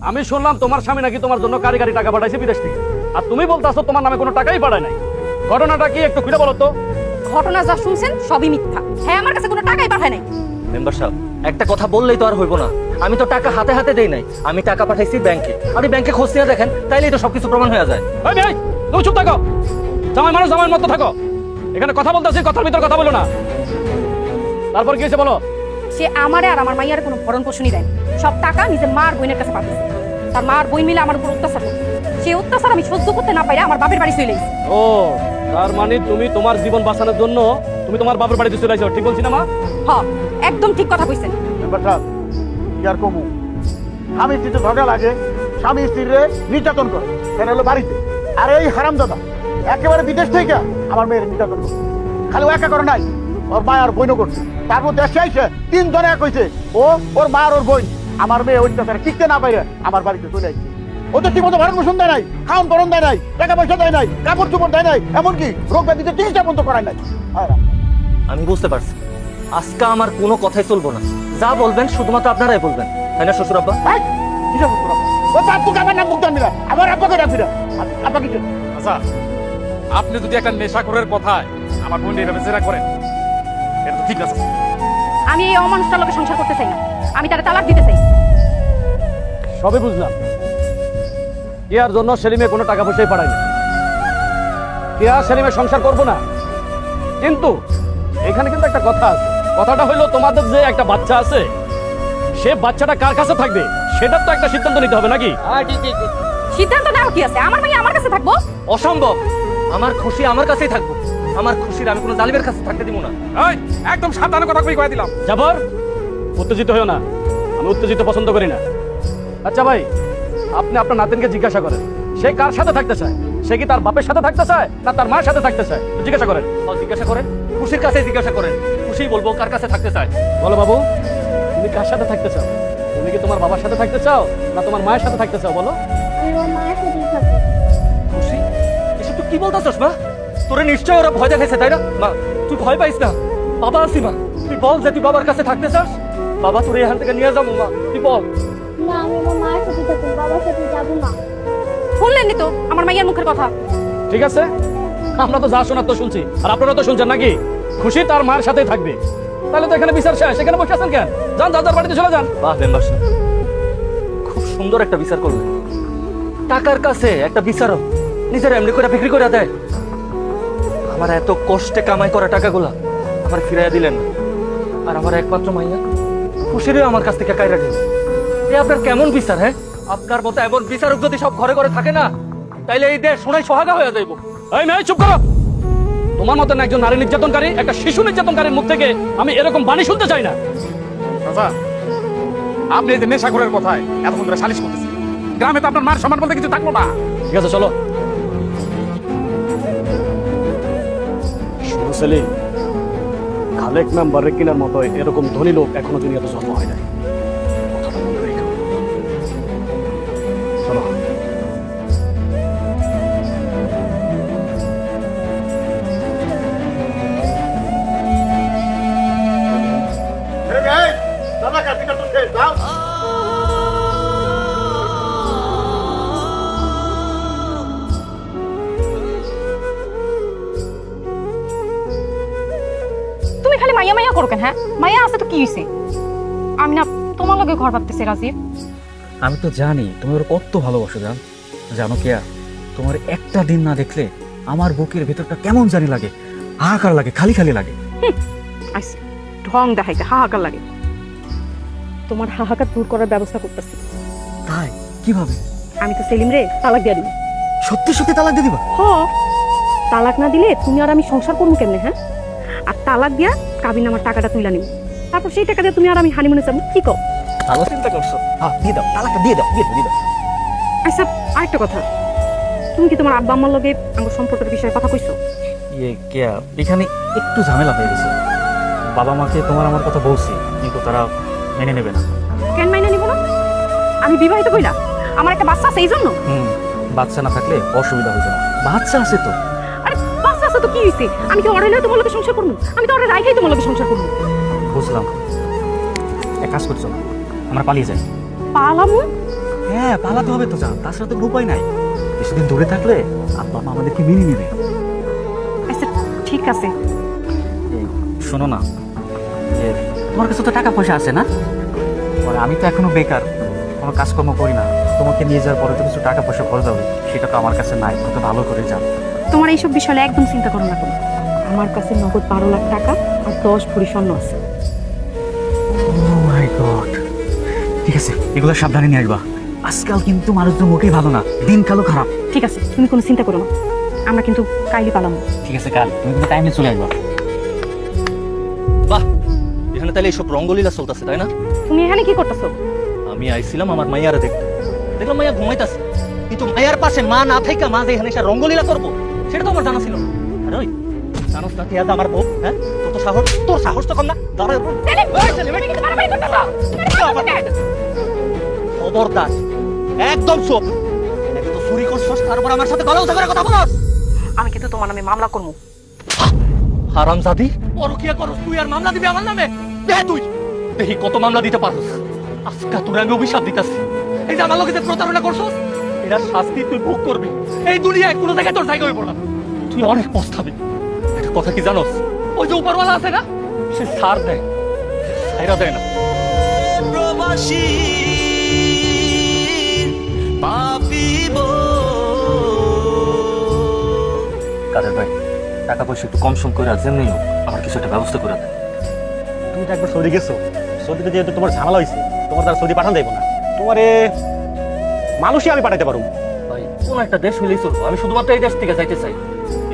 আমি শুনলাম তোমার স্বামী নাকি তোমার জন্য কারি কারি টাকা পাঠাইছে বিদেশ থেকে, আর তুমি বলতাছো তোমার নামে কোনো টাকাই পাঠায় নাই। ঘটনাটা কি একটু খুলে বলো তো। ঘটনা যা শুনছেন সবই মিথ্যা। হ্যাঁ, আমার কাছে কোনো টাকাই পাঠায় নাই। মেম্বার সাহেব, একটা কথা বললেই তো আর হইব না। আমি তো টাকা হাতে হাতে দেই নাই, আমি টাকা পাঠাইছি ব্যাংকে। আপনি ব্যাংকে খোঁজ নিয়ে দেখেন, তাইলেই তো সবকিছু প্রমাণ হয়ে যায়। এই ভাই, তুমি চুপ থাকো। জামাই মানুষ জামাইয়ের মতো থাকো। এখানে কথা বলতেছি, কথার ভিতর কথা বলো না। তারপর কি হয়েছে বলো। সে আমারে আর আমার মাইয়ার কোনো ভরণ পোষণই দেয়, সব টাকা নিজের মার বোনের কাছে পাঠিয়েছে। তার মার বই মিলে আমার উপর অত্যাচার করছে। সেই অত্যাচার আমি সহ্য করতে না পাইরা আমার বাপের বাড়ি চলে গেছি। ও, তার মানে তুমি তোমার জীবন বাঁচানোর জন্য তুমি তোমার বাপের বাড়িতে চলে আসো, ঠিক বলছি না মা? হ্যাঁ, একদম ঠিক কথা কইছেন। আর কমু স্বামী স্ত্রীতে ঝগড়া লাগে, স্বামী স্ত্রীরে নির্যাতন করে, কেন হলো বাড়িতে। আর এই হারাম দাদা একেবারে বিদেশ থেকে আমার মেয়ের নির্যাতন করছে। খালি ও একা করে নাই, ওর মা আর বোনও করছে। তারপর দেশে আইসে 3 জনে এক হয়েছে, ও ওর মা আর ওর বোন। আমার মেয়ে অত্যাচারে টিকতে না পারে আমার বাড়িতে চলে আসছে। ও তো ঠিক মতো ভরণ পোষণ দেয় নাই, খাওয়ান পরন দেয় নাই, টাকা পয়সা দেয় নাই, কাপড় চোপড় দেয় নাই, এমনকি রোগ ব্যাধিতে চিকিৎসা পর্যন্ত করায় নাই। আমি বুঝতে পারছি, আজকে আমার কোনো কথাই চলবো না। যা বলবেন শুধুমাত্র আপনারাই বলবেন, তাই না শ্বশুর আব্বা? আমার আব্বাকে ডাকবি না। আব্বা কিছু আচ্ছা, আপনি যদি একটা নেশাখোরের কথায় আমার বোন এইভাবে জেরা করেন, এটা তো ঠিক আছে। আমি এই অমানুষটার লোকে সংসার করতে চাই না, আমি তারে তালাক দিতে চাই। সবই বুঝলাম। কেয়ার জন্য সেলিমে কোনো টাকা পয়সাই পাঠায়নি। কেয়া সেলিমে সংসার করবো না, কিন্তু এখানে কিন্তু একটা কথা আছে। কথাটা হইলো তোমাদের যে একটা বাচ্চা আছে, সে বাচ্চাটা কার কাছে থাকবে সেটার তো একটা সিদ্ধান্ত নিতে হবে নাকি? সিদ্ধান্ত নেওয়া কি আছে? আমার মাইয়া আমার কাছে থাকবো। অসম্ভব। আমার খুশি আমার কাছেই থাকবো। আমার খুশির আমি কোনো জালিমের কাছে থাকতে দিব না। এই, একদম সাবধানে কথা কই দিলাম। জাফর, উত্তেজিত হয়েও না, আমি উত্তেজিত পছন্দ করি না। আচ্ছা ভাই, আপনি আপনার নাতিনকে জিজ্ঞাসা করেন সে কার সাথে থাকতে চায়। সে কি তার বাপের সাথে থাকতে চায় না তার মায়ের সাথে থাকতে চায়? জিজ্ঞাসা করেন। জিজ্ঞাসা করেন, খুশির কাছে জিজ্ঞাসা করেন। খুশি বলবো কার কাছে থাকতে চায়। বলো বাবু, তুমি কার সাথে থাকতে চাও? তুমি কি তোমার বাবার সাথে থাকতে চাও না তোমার মায়ের সাথে থাকতে চাও? বলো। খুশি, এসব তুই কি বলতেছস মা? তোরে নিশ্চয় ওরা ভয় দেখাইছে, তাই না? মা, তুই ভয় পাইস না, বাবা আছি মা। তুই বল যে তুই বাবার কাছে থাকতে চাস। বাবা তোর এখান থেকে নিয়ে যাবো মা, তুই বল। না, আমি আমার মায়ের সাথে থাকবো, বাবার সাথে যাবো না। শুনলেনই তো আমার মাইয়ার মুখের কথা। ঠিক আছে, আমরা তো যা শোনার তো শুনছি, আর আপনারা তো শুনছেন নাকি? খুশি তার মায়ের সাথেই থাকবে। তাহলে তো এখানে বিচার শেষ। এখানে বসে আছেন কেন? যান, যার বাড়িতে চলে যান। বাহ মেম্বার সাহেব, খুব সুন্দর একটা বিচার করলেন। টাকার কাছে একটা বিচারক নিজের এমনি করে বিক্রি করে দেয়। আমার এত কষ্টে কামাই করা টাকাগুলা আমার ফিরাইয়া দিলেন না। আর আমার একমাত্র মাইয়া খুশিরও আমার কাছ থেকে কাইরা দিল। এ আপনার কেমন বিচার? হ্যাঁ, আপনার মতো এমন বিচারক যদি সব ঘরে ঘরে থাকে না, তাইলে এই দেশ সোনায় সোহাগা হয়ে যাইব। এই মেয়ে, চুপ করো। তোমার মতন একজন নারী নির্যাতনকারী, একটা শিশু নির্যাতনকারীর মুখ থেকে আমি এরকম বাণী শুনতে চাই না। আচ্ছা, আপনি এই যে নেশাখোরের কথায় এতক্ষণ ধরে সালিশ করতেছেন, গ্রামে তো আপনার মার সম্মান বলতে কিছু থাকলো না। ঠিক আছে, চলো। শুধু সেলিম, খালেক মেম্বারের কিনার মতো এরকম ধনী লোক এখনো দুনিয়াতে জন্ম হয় নাই। কথাটা মনে রেখো। চলো। দাদা কাছে তো শেষ দাও। তুমি খালি মাইয়া মাইয়া করো কেন? হ্যাঁ, মাইয়া আছে তো কি হইছে? আমি না তোমার লগে ঘর ভাবতেছি রাজীব। আমি তো জানি তুমি ওর কত ভালোবাসো। জানো কেয়া, তোমার একটা দিন না দেখলে আমার বুকের ভেতরটা কেমন জানি লাগে, হাহাকার লাগে, খালি খালি লাগে। আইসে ঢং দেখাইতে হাহাকার লাগে। তোমার হাহাকার দূর করার ব্যবস্থা করতেছি। তাই? কিভাবে? আমি তো সেলিম রে তালাক দিয়ে দিব। সত্যি সত্যি তালাক দিয়ে দিবা? হ, তালাক না দিলে তুমি আর আমি সংসার করবো কেমনে? হ্যাঁ, আর তালাক দিয়া কাবিন আমার টাকাটা তুইলা নিব, তারপর সেই টাকা দিয়ে তুমি আর আমি হানিমুনে যাবো। কি কও? ভালো চিন্তা করছো। হ্যাঁ, দিয়ে দাও, তালাকটা দিয়ে দাও, দিয়ে দাও। আচ্ছা, আরেকটা কথা, তুমি কি তোমার আব্বা আম্মার লগে আমার সম্পর্কের বিষয়ে কথা কইছো? কেয়া, এখানে একটু ঝামেলা হয়ে গেছে। বাবা মাকে তোমার আমার কথা বলছি, কিন্তু তারা মেনে নেবে না। কেন মাইনা নিব না? আমি বিবাহিত কইলা, আমার একটা বাচ্চা আছে এই জন্য। বাচ্চা না থাকলে অসুবিধা হইতো না। বাচ্চা আছে তো। আরে বাচ্চা আছে তো কি হইছে? আমি কি ওরে লয়ে তোমার লগে সংসার করব? আমি তো ওরে রাইখাই তোমার লগে সংসার করব। বুঝলাম। এক কাজ করছো, আমরা পালিয়ে যাই। পালামু? হ্যাঁ, হ্যাঁ পালাতে হবে তো জান, তাছাড়া তো কোনো উপায় নাই। কিছুদিন দূরে থাকলে আব্বা মা আমাদেরকে মেনে নেবে। আচ্ছা ঠিক আছে। এই শোনো না, তোমার কাছে তো টাকা পয়সা আছে না? মানে আমি তো এখনো বেকার, কোনো কাজকর্ম করি না। তোমাকে নিয়ে যাওয়ার পরে তো কিছু টাকা পয়সা খরচ হবে, সেটা তো আমার কাছে নাই, তুমি তো ভালো করে জানো। তোমার এইসব বিষয়ে একদম চিন্তা করো না কোনো। আমার কাছে নগদ 12 লাখ টাকা আর 10 ভরি স্বর্ণ আছে। ও মাই গড, ঠিক আছে, এগুলো সাবধানে নিয়ে আসবা। আজকাল কিন্তু মানুষদের মুখেই ভালো না, দিন কালো খারাপ। ঠিক আছে, তুমি কোনো চিন্তা করো না, আমরা কিন্তু কাইলি পালাম। ঠিক আছে, কাল তুমি কিন্তু টাইমে চলে আসবা। বাহ, এখানে তাহলে এইসব রঙ্গলীলা চলতেছে তাই না? তুমি এখানে কি করতেছো? আমি আইছিলাম আমার মাইয়ারে দেখতে, দেখলাম মাইয়া ঘুমাইতেছে, কিন্তু মাইয়ার পাশে মা না থাইকা মা যে এখানে এসে রঙ্গলীলা করবো সেটা তো আমার জানা ছিল না। আরে ওই জানোস না টিয়া আমার বউ, হ্যাঁ? তোর সাহস তো কম না? দাঁড়া খবরদার, একদম চুপ। এটা কিন্তু চুরি করছস, তারপর আমার সাথে গলা উঁচা করে কথা বলছ। আমি কিন্তু তোমার নামে মামলা করবো। হারামজাদি, পরকিয়া করস তুই আর মামলা দিবি আমার নামে? দেখ তুই, দেখি কত মামলা দিতে পারছস। আজকে তোর আমি অভিশাপ দিতেছি, এই যে আমার লোকে যে প্রতারণা করছস এরা শাস্তি তুই ভোগ করবি। এই দুনিয়ায় কোনো জায়গায় তোর জায়গা হইব না, তুই অনেক পস্তাবি। একটা কথা কি জানোস, ওই যে উপরওয়ালা আছে না, সে সার দেয়, ছাইরা দেয় না। প্রবাসী পাপিব। কাদের ভাই, টাকা পয়সা একটু কম সম করে যেমনি হোক আমার কিছু একটা ব্যবস্থা করে দেয়। তুমি তো একবার সৌদি গেছো, সৌদিতে যেহেতু তোমার ঝামেলা হয়েছে, তোমার তার সৌদি পাঠান যাইব না, তোমারে মানুষই আমি পাঠাইতে পারবো। ভাই কোন একটা দেশ হইলেই চলবো, আমি শুধুমাত্র এই দেশ থেকে যাইতে চাই।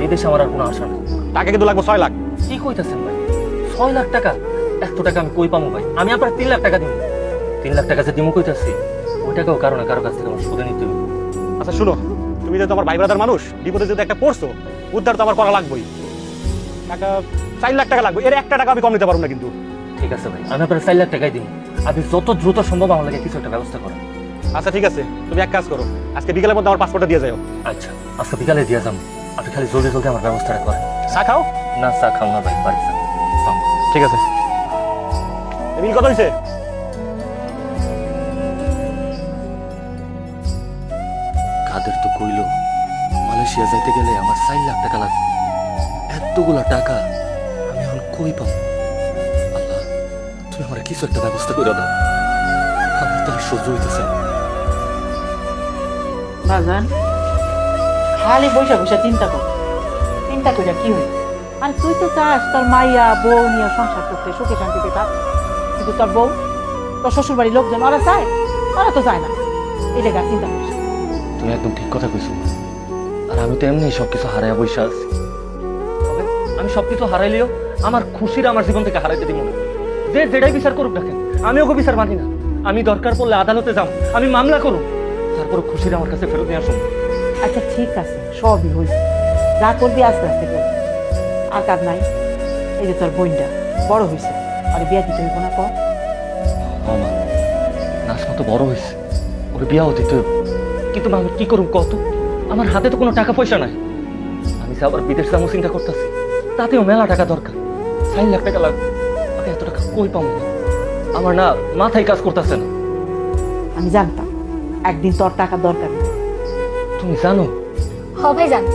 এই দেশে আমার আর কোনো আশা নেই। টাকা কিন্তু লাগবে 6 লাখ। কি কইতাছেন ভাই, 6 লাখ টাকা? এত টাকা আমি কই পাবো ভাই? আমি আপনার 3 লাখ টাকা দিব। 3 লাখ টাকা যে দিমু কইতাছি, ওই টাকাও কারো না কারো কাছ থেকে আমার সুদে নিতে হবে। আচ্ছা শুনো, তুমি যেহেতু আমার ভাই ব্রাদার মানুষ, বিপদে যদি একটা পড়ছো, উদ্ধার তো আমার করা লাগবেই। টাকা 4 লাখ টাকা লাগবে, এর একটা টাকা আমি কম নিতে পারবো না কিন্তু। ঠিক আছে ভাই, আমি আপনার 4 লাখ টাকাই দিব। আপনি যত দ্রুত সম্ভব আমার লাগে কিছু একটা ব্যবস্থা করেন। আচ্ছা ঠিক আছে, তুমি এক কাজ করো, আজকে বিকেলের মধ্যে আমার পাসপোর্টটা দিয়ে যাও। আচ্ছা, আজকে বিকালে দিয়ে যাবো, আপনি খালি জলদি জলদি আমার ব্যবস্থাটা করেন। চা খাও? না চা খাও না ভাই, বাড়ি যান। ঠিক আছে। বিল কত হয়েছে? কাদের তো কইলো মালয়েশিয়া যাইতে গেলে আমার 4 লাখ টাকা লাগবে। এতগুলা টাকা আমি এখন কই পাবো? আল্লাহ, তুমি আমার কিছু একটা ব্যবস্থা করে দাও, আমার তো আর সহ্য হইতেছে না। বাজান খালি বৈশা বৈশা চিন্তা কর, চিন্তা করিয়া কি হই? আর তুই তো চাস তোর মাইয়া বউ নিয়ে সংসার করতে, সুখে শান্তিতে থাক, কিন্তু তোর বউ তোর শ্বশুর বাড়ির লোকজন ওরা চায়? ওরা তো চায় না, এই লেগে আর চিন্তা করিস। তুমি একদম ঠিক কথা কইছো, আর আমি তো এমনি সবকিছু হারাইয়া বসে আছি। তবে আমি সবকিছু হারাইলেও আমার খুশির আমার জীবন থেকে হারাইতে দিব না। যে যেটাই বিচার করুক দেখেন, আমি ওকে বিচার মানি না। আমি দরকার পড়লে আদালতে যাব, আমি মামলা করুক, তারপর খুশির আমার কাছে ফেরত নিয়ে আসুন। আচ্ছা ঠিক আছে, সবই হয়েছে, যা করবি আস্তে আস্তে করবি, আর কাজ নাই। এই যে তোর বোনটা বড় হয়েছে, আর বিয়া দিতে হইব না? কর মা, নাসমা তো বড় হয়েছে, ওর বিয়াও দিতে হইব। কিন্তু মা, আমি কি করুম কত? আমার হাতে তো কোনো টাকা পয়সা নাই। আমি যে আবার বিদেশ যাবো চিন্তা করতেছি, তাতেও মেলা টাকা দরকার। 4 লাখ টাকা লাগবে, আমি এত টাকা কই পাবো? আমার না মাথায় কাজ করতেছে না। আমি জানতাম একদিন তোর টাকা দরকার নেই। তুমি জানো? হবে জান,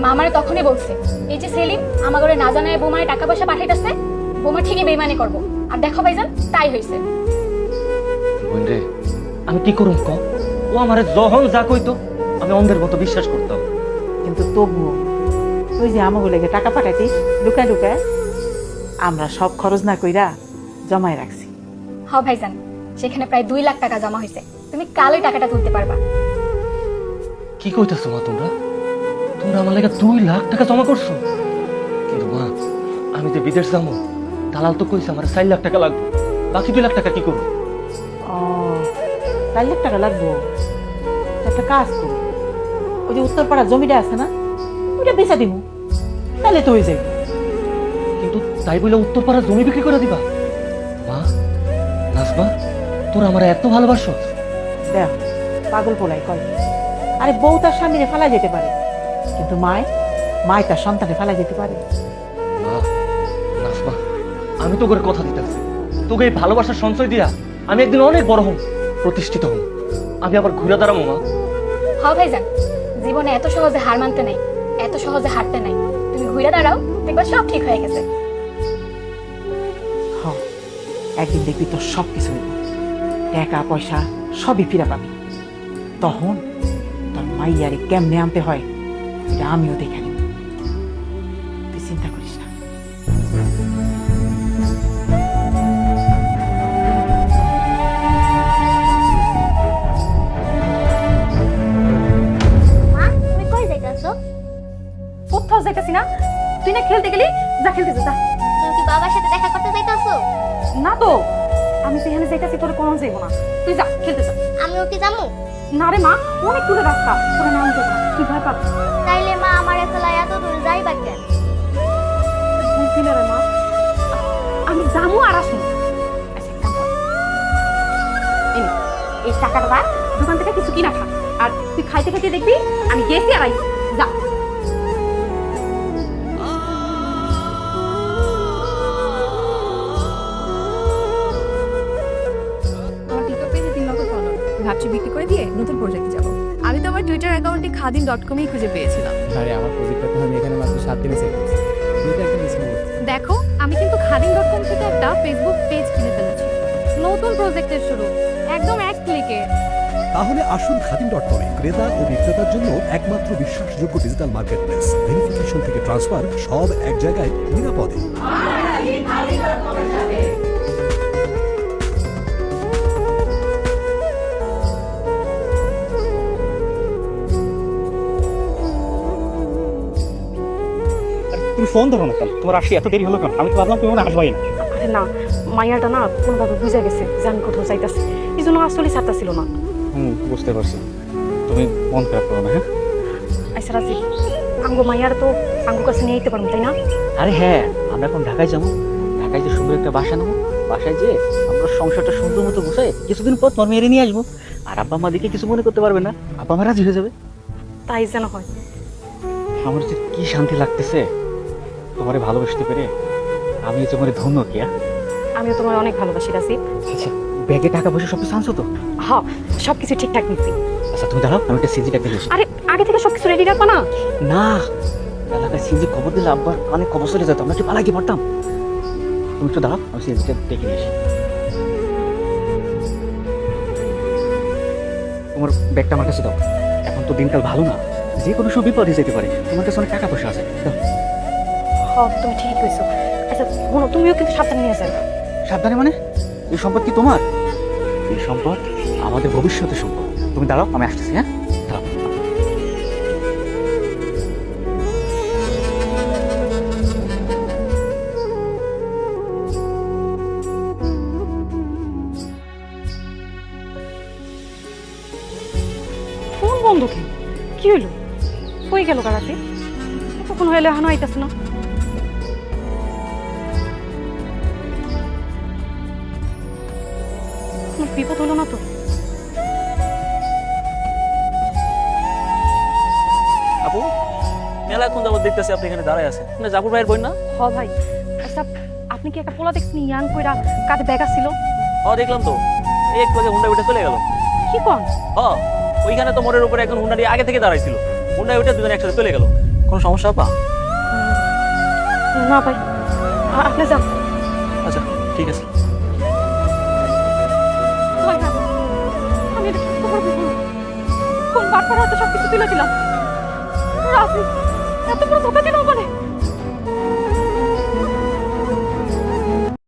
মামারে তখনই বলছে এই যে সেলিম আমার ঘরে না জানায় বোমারে টাকা পয়সা পাঠাইতেছে, বোমা ঠিকই বেইমানি করবো। আর দেখো ভাইজান, তাই হয়েছে। বোন রে, আমি কি করুম ক? ও আমারে যখন যা কইতো আমি অন্ধের মতো বিশ্বাস করতাম। কিন্তু তবুও তুই যে আমাকে লেগে টাকা পাঠাইতিস লুকায় লুকায়, আমরা সব খরচ না কইরা জমায় রাখছি। হ ভাইজান, সেখানে প্রায় 2 লাখ টাকা জমা হয়েছে। তুমি কালই টাকাটা তুলতে পারবা। কি কইতেছো মা তোমরা? তোমরা আমার লাগে 2 লাখ টাকা জমা করছো? কিন্তু মা, আমি যে বিদেশ যাবো, দালাল তো কইছে আমার 4 লাখ টাকা লাগবে। বাকি 2 লাখ টাকা কি করবো? ও 4 লাখ টাকা লাগবো? একটা কাজ করি, ওই যে উত্তরপাড়ার জমিটা আছে না, ওইটা বেচা দিব, তাহলে তো হয়ে যাবে। কিন্তু তাই বলে উত্তরপাড়া জমি বিক্রি করে দিবা? মা, নাজমা, তোরা আমার এত ভালোবাসো? দেখ পাগল পোলাই কয়, আরে বউ তার স্বামীরে ফেলা যেতে পারে, কিন্তু মায় তার সন্তানে ফেলা যেতে পারে? মা, নাজমা, আমি তো করে কথা দিতেছি, তোকে এই ভালোবাসার সঞ্চয় দিয়া আমি একদিন অনেক বড় হব, প্রতিষ্ঠিত হব। আমি আবার ঘুরে দাঁড়াবো মা। হ ভাইজান, জীবনে এত সহজে হার মানতে নাই, এত সহজে হারতে নাই। তুমি ঘুরে দাঁড়াও, দেখবা সব ঠিক হয়ে গেছে। হ্যাঁ, একদিন দেখবি তোর সব কিছু হইব, টাকা পয়সা সবই ফিরে পাবি। তখন তোর মাইয়ারে কেমনে আনতে হয় এটা আমিও দেখে নিব, তুই চিন্তা করিস না। মা তুমি কই যাইতাছো? কোথাও যাইতাছি না, তুই না খেলতে গেলি, যা খেলতে যা। তুমি কি বাবার সাথে দেখা করতে যাইতাছো? না তো, আমি যেখানে যাইতাছি তোর কোনো যাইবো না, তুই যা খেলতে যা। আমিও কি যাবো? না রে মা, অনেক দূরে রাস্তা, তোরা নাম যাবো না, তুই ভয় পাবি। তাইলে মা আমার একলা এত দূর যাইবা কেন? বুঝলি না রে মা, আমি যাবো আর আসবো। এই টাকাটা রাখ, দোকান থেকে কিছু কিনা খা, আর তুই খাইতে খাইতে দেখবি আমি গেছি আর আইছি, যা। আমার টিকটক পেজে 3 লক্ষ ফলোয়ার, ভাবছি বিক্রি করে দিয়ে নতুন প্রজেক্টে যাব। আমি তো আমার টুইটার অ্যাকাউন্টে খাদিম.com-এই খুঁজে পেয়েছিলাম। আরে আমার প্রজেক্টটা তো আমি এখানে মাত্র 7 দিনে সেট করেছি, তুমি তো একটা মিস করছো। দেখো, আমি কিন্তু খাদিম.com থেকে একটা ফেসবুক পেজ কিনে ফেলেছি। নতুন প্রজেক্টের শুরু, একদম এক ক্লিকে। তাহলে আসুন খাদিম.com-এ ক্রেতা ও বিক্রেতার জন্য একমাত্র বিশ্বাসযোগ্য ডিজিটাল মার্কেটপ্লেস। ভেরিফিকেশন থেকে ট্রান্সফার সব এক জায়গায় নিরাপদে। তুমি ফোন ধরো না কেন? তোমার আসি এত দেরি হলো কেন? আমি তো ভাবলাম তুমি মনে হয় আসবাই না। আরে না, মাইয়াটা না কোনোভাবে বুঝে গেছে যে আমি কোথাও যাইতাছি, এই জন্য আসলে ছাড়তাছিল না। বুঝতে পারছি, তুমি মন খারাপ করো না। হ্যাঁ আচ্ছা রাজি, আঙ্গো মাইয়ার তো আঙ্গো কাছে নিয়ে যেতে পারবো, তাই না? আরে হ্যাঁ, আমরা এখন ঢাকায় যাবো, ঢাকায় যে সুন্দর একটা বাসা নেবো, বাসায় যে আমরা সংসারটা সুন্দর মতো বসে কিছুদিন পর তোমার মেয়েরে নিয়ে আসবো। আর আব্বা মা দেখে কিছু মনে করতে পারবে না, আব্বা মা রাজি হয়ে যাবে। তাই যেন হয়। আমার যে কি শান্তি লাগতেছে তোমারে ভালোবাসতে পেরে, আমি তোমার ধন্য কিয়া। আমিও তোমার অনেক ভালোবাসি রাজি। আচ্ছা, ব্যাগে টাকা পয়সা সব কিছু আনছো তো? হ, সবকিছু ঠিকঠাক নিচ্ছি। আচ্ছা তুমি দাঁড়াও, আমি একটা সিজি ডাক দিয়েছি। আরে আগে থেকে সবকিছু রেডি রাখবা না? না, এলাকায় সিজি খবর দিলে আব্বার অনেক খবর চলে যেত, আমরা একটু পালাইতে পারতাম। তুমি একটু দাঁড়াও, আমি সিজিটা ডেকে নিয়ে আসি। তোমার ব্যাগটা আমার কাছে দাও। এখন তো দিনকাল ভালো না, যে কোনো সময় বিপদ হয়ে যেতে পারে। তোমার কাছে অনেক টাকা পয়সা আছে, দাও। হ, তুমি ঠিক কইছো। আচ্ছা শোনো, তুমিও কিন্তু সাবধানে নিয়ে যাবে। সাবধানে মানে? এই সম্পদ কি তোমার? এই সম্পদ আমাদের ভবিষ্যতের সম্পদ। তুমি দাঁড়াও, আমি আসতেছি। হ্যাঁ দাঁড়াও। ফোন বন্ধ কেন? কি হইলো? কই গেল কারাতে? কখন হইলে এখনো আইতাছে না। কোনো বিপদ হলো না তো? আপু, মেলা কোন যাবত দেখতেছি আপনি এখানে দাঁড়ায় আছেন, না জাফর ভাইয়ের বোন না? হ ভাই, আচ্ছা আপনি কি একটা পোলা দেখছেন ইয়াং কইরা কাঁধে ব্যাগ ছিল? দেখলাম তো, এই একটু আগে হুন্ডা উঠে চলে গেল। কি কোন? ওইখানে তো মোড়ের উপরে একজন হুন্ডা দিয়ে আগে থেকে দাঁড়াইছিল, হুন্ডা উঠে দুজন একসাথে চলে গেল। কোনো সমস্যা আপা? না ভাই, আপনি যান। আচ্ছা ঠিক আছে। ভাই, না, আমি এটা কি করবো? কোন বাটপার হাতে সবকিছু তুলে দিলাম। রাজি এত বড় ধোকা দিল মানে?